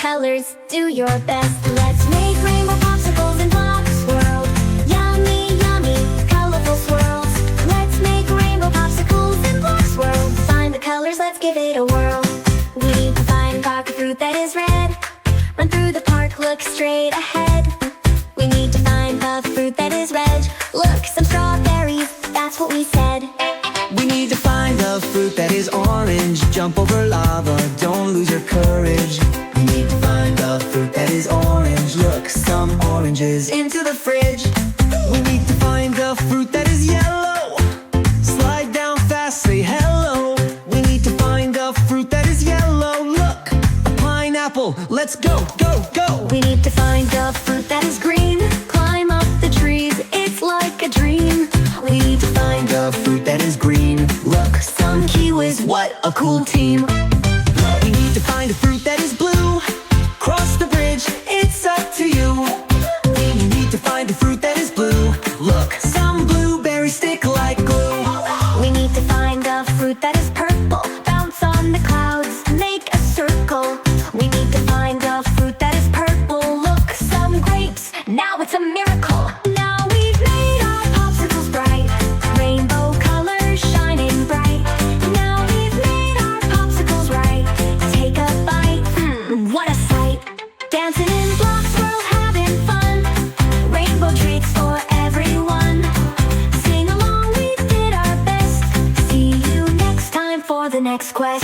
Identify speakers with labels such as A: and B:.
A: colors, do your best. Let's make rainbow popsicles in Blox World. Yummy, yummy, colorful swirls. Let's make rainbow popsicles in Blox World. Find the colors, let's give it a whirl. We need to find park a fruit that is red. Run through the park, look straight ahead. We need to find the fruit that is red. Look, some strawberries, that's what we said.
B: We need to find the fruit that is orange. Jump over lava, don't lose your courage. We need to find the fruit that is orange. Look, some oranges into the fridge. We need to find the fruit that is yellow. Slide down fast, say hello. We need to find the fruit that is yellow. Look, a pineapple, let's go, go, go.
A: We need to find the fruit that is green. Climb up the trees, it's like a dream. We need to find
B: The fruit that is green. Look,
A: some kiwis, what a cool team.
B: we need to find a fruit that is blue. Cross the bridge, it's up to you. We need to find a fruit that is blue. Look, some blueberries stick like glue.
A: We need to find the fruit that is purple. Bounce on the clouds, make a circle. We need to find the fruit that is purple. Look, some grapes, now it's a miracle. Now we've made our popsicles bright. Rainbow colors shining bright. Now we've made our popsicles right. Take a bite, what a sight. Dancing in Blox World, having fun. Rainbow treats for everyone. Sing along, we did our best. See you next time for the next quest.